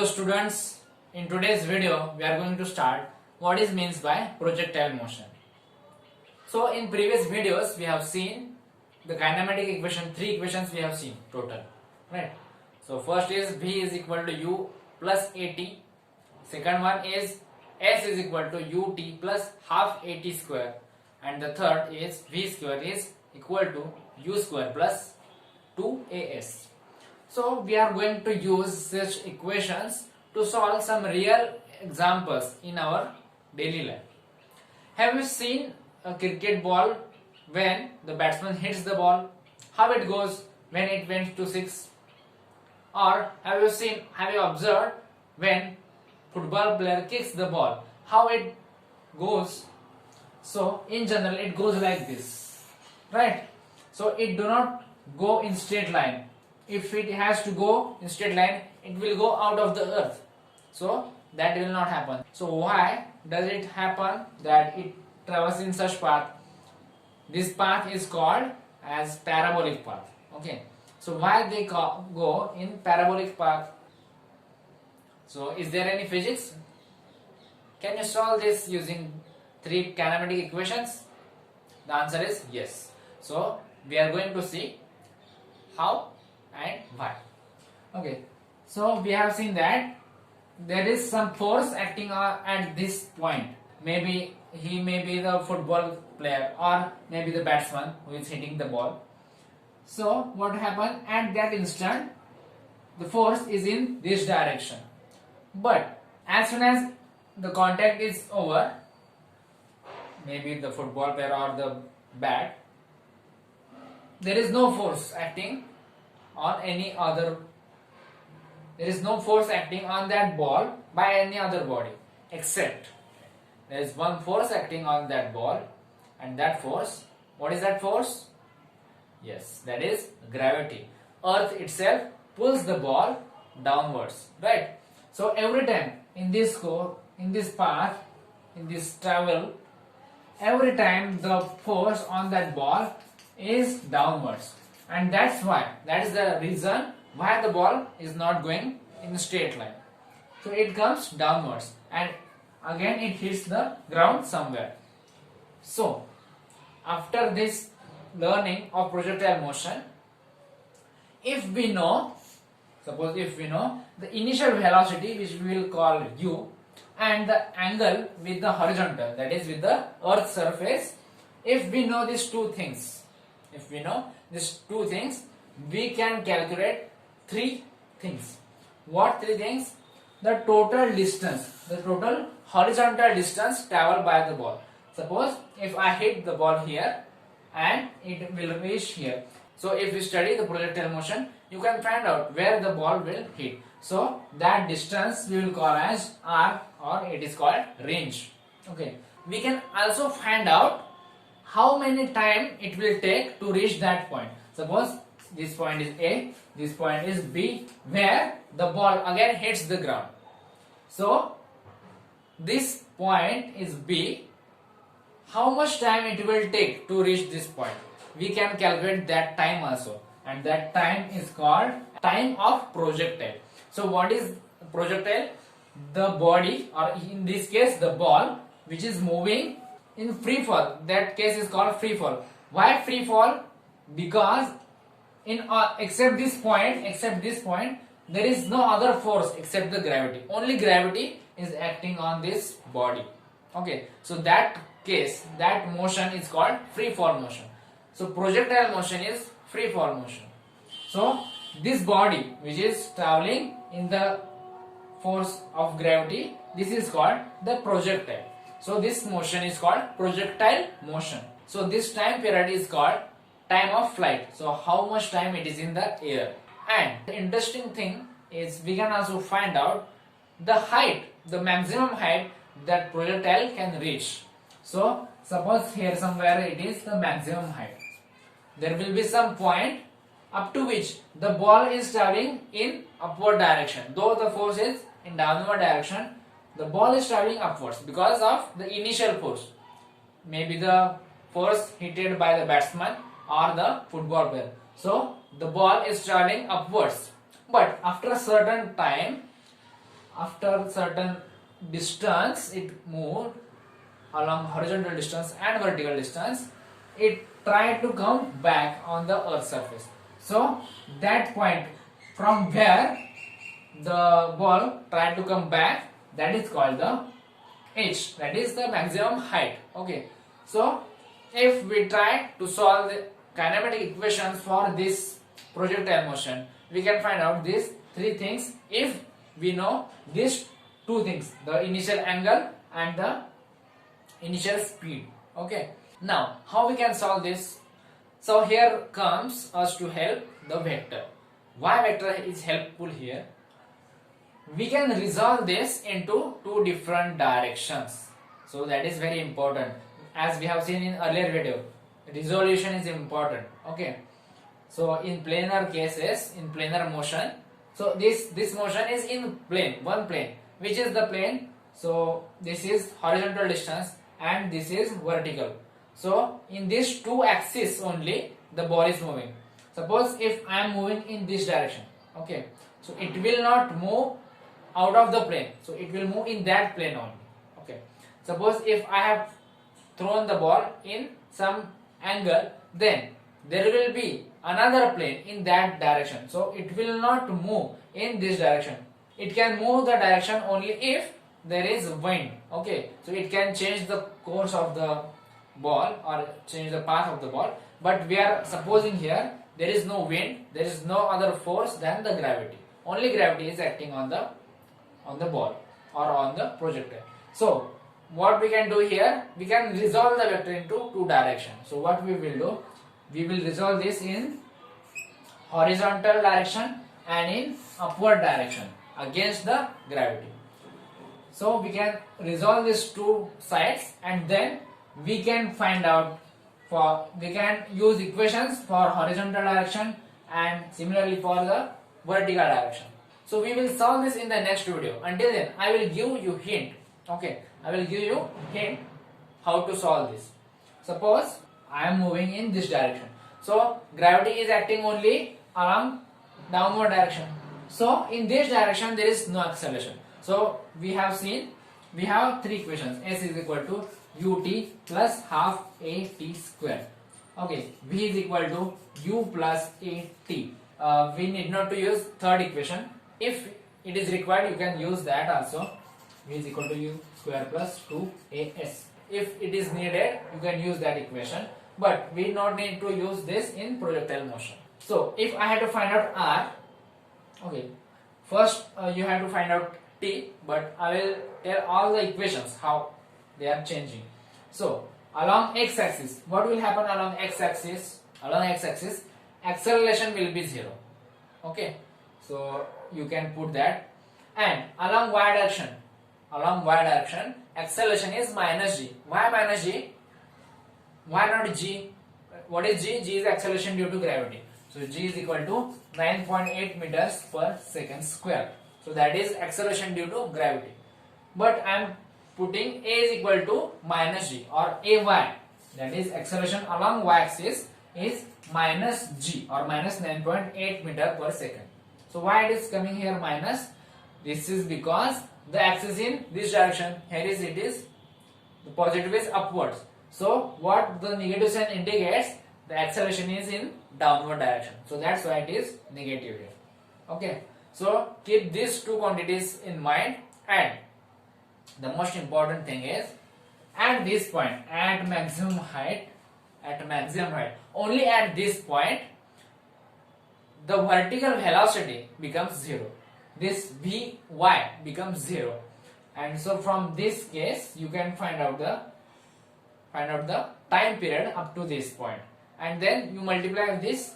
Hello students, in today's video we are going to start what is means by projectile motion. So in previous videos we have seen the kinematic equation, three equations we have seen total, right? So first is V is equal to U plus AT, second one is S is equal to UT plus half AT square, and the third is V square is equal to U square plus 2AS. So we are going to use such equations to solve some real examples in our daily life. Have you seen a cricket ball when the batsman hits the ball? How it goes when it went to six? Or have you observed when football player kicks the ball, how it goes? So in general it goes like this, right? So it do not go in straight line. If it has to go in straight line, it will go out of the earth. So that will not happen. So why does it happen that it travels in such path? This path is called as parabolic path. Okay. So why they go in parabolic path? So is there any physics? Can you solve this using three kinematic equations? The answer is yes. So we are going to see how and why. Okay, so we have seen that there is some force acting at this point. Maybe he may be the football player or maybe the batsman who is hitting the ball. So what happened at that instant? The force is in this direction. But as soon as the contact is over, maybe the football player or the bat, there is no force acting on any other, there is no force acting on that ball by any other body, except there is one force acting on that ball, and that force, what is that force? Yes, that is gravity. Earth itself pulls the ball downwards, right? So every time in this path, in this travel, every time the force on that ball is downwards. And that is the reason why the ball is not going in a straight line. So it comes downwards and again it hits the ground somewhere. So after this learning of projectile motion, if we know the initial velocity, which we will call u, and the angle with the horizontal, that is with the earth surface, if we know these two things, we can calculate three things. What three things? The total distance, the total horizontal distance traveled by the ball. Suppose if I hit the ball here and it will reach here. So if you study the projectile motion, you can find out where the ball will hit. So that distance we will call as r, or it is called range. Okay. We can also find out how many time it will take to reach that point. Suppose this point is A, this point is B, where the ball again hits the ground. So this point is B. How much time it will take to reach this point? We can calculate that time also, and that time is called time of projectile. So what is projectile? The body, or in this case the ball, which is moving in free fall. That case is called free fall. Why free fall? Because in except this point, there is no other force except the gravity. Only gravity is acting on this body. Okay, so that case, that motion is called free fall motion. So projectile motion is free fall motion. So this body which is traveling in the force of gravity, this is called the projectile. So this motion is called projectile motion. So this time period is called time of flight. So how much time it is in the air. And the interesting thing is we can also find out the height, the maximum height that projectile can reach. So suppose here somewhere it is the maximum height. There will be some point up to which the ball is traveling in upward direction. Though the force is in downward direction, the ball is traveling upwards because of the initial force. Maybe the force hit by the batsman or the football player. So the ball is traveling upwards. But after a certain time, after certain distance it moved along horizontal distance and vertical distance, it tried to come back on the earth surface. So that point from where the ball tried to come back, that is called the h, that is the maximum height. Okay, so if we try to solve the kinematic equations for this projectile motion, we can find out these three things if we know these two things, the initial angle and the initial speed. Okay, now how we can solve this? So here comes us to help the vector. Why vector is helpful here? We can resolve this into two different directions. So that is very important. As we have seen in earlier video, resolution is important. Okay, so in planar cases, in planar motion, so this motion is in plane, one plane, which is the plane. So this is horizontal distance and this is vertical. So in these two axes only the ball is moving. Suppose if I am moving in this direction, okay, so it will not move out of the plane, so it will move in that plane only. Okay, suppose if I have thrown the ball in some angle, then there will be another plane in that direction, so it will not move in this direction. It can move the direction only if there is wind. Okay, so it can change the course of the ball or change the path of the ball, but we are supposing here there is no wind, there is no other force than the gravity. Only gravity is acting on the ball or on the projectile. So what we can do here, we can resolve the vector into two directions. So what we will do, we will resolve this in horizontal direction and in upward direction against the gravity. So we can resolve these two sides and then we can find out we can use equations for horizontal direction and similarly for the vertical direction. So we will solve this in the next video. Until then, I will give you hint. Okay, I will give you hint how to solve this. Suppose I am moving in this direction. So gravity is acting only along downward direction. So in this direction there is no acceleration. So we have seen we have three equations. S is equal to ut plus half at square. Okay, v is equal to u plus at. We need not to use third equation. If it is required, you can use that also. V is equal to u square plus 2as. If it is needed, you can use that equation. But we not need to use this in projectile motion. So if I had to find out r, okay, first you have to find out t, but I will tell all the equations how they are changing. So along x-axis, what will happen along x-axis? Along x-axis, acceleration will be 0. Okay, so you can put that. And along y-direction, acceleration is minus g. Why minus g? Why not g? What is g? G is acceleration due to gravity. So g is equal to 9.8 meters per second square. So that is acceleration due to gravity. But I am putting a is equal to minus g or ay. That is acceleration along y-axis is minus g or minus 9.8 meter per second. So why it is coming here minus? This is because the axis in this direction. Here is it is the positive is upwards. So what the negative sign indicates, the acceleration is in downward direction. So that's why it is negative here. Okay. So keep these two quantities in mind, and the most important thing is at this point, at maximum height, only at this point the vertical velocity becomes 0. This Vy becomes 0, and so from this case you can find out the time period up to this point, and then you multiply this.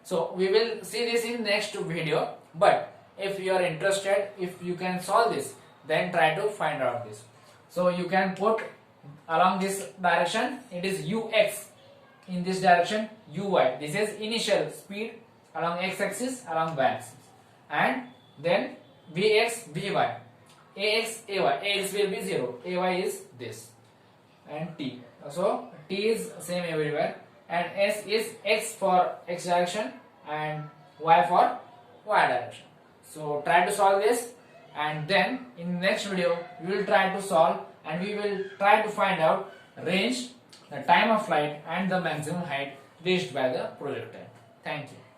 So we will see this in next video, but if you are interested, if you can solve this, then try to find out this. So you can put along this direction, it is ux, in this direction uy. This is initial speed along x-axis, along y-axis, and then vx, vy, ax, ay. Ax will be 0, ay is this, and t. So t is same everywhere, and s is x for x direction and y for y direction. So try to solve this and then in next video we will try to solve and we will try to find out range, the time of flight and the maximum height reached by the projectile. Thank you.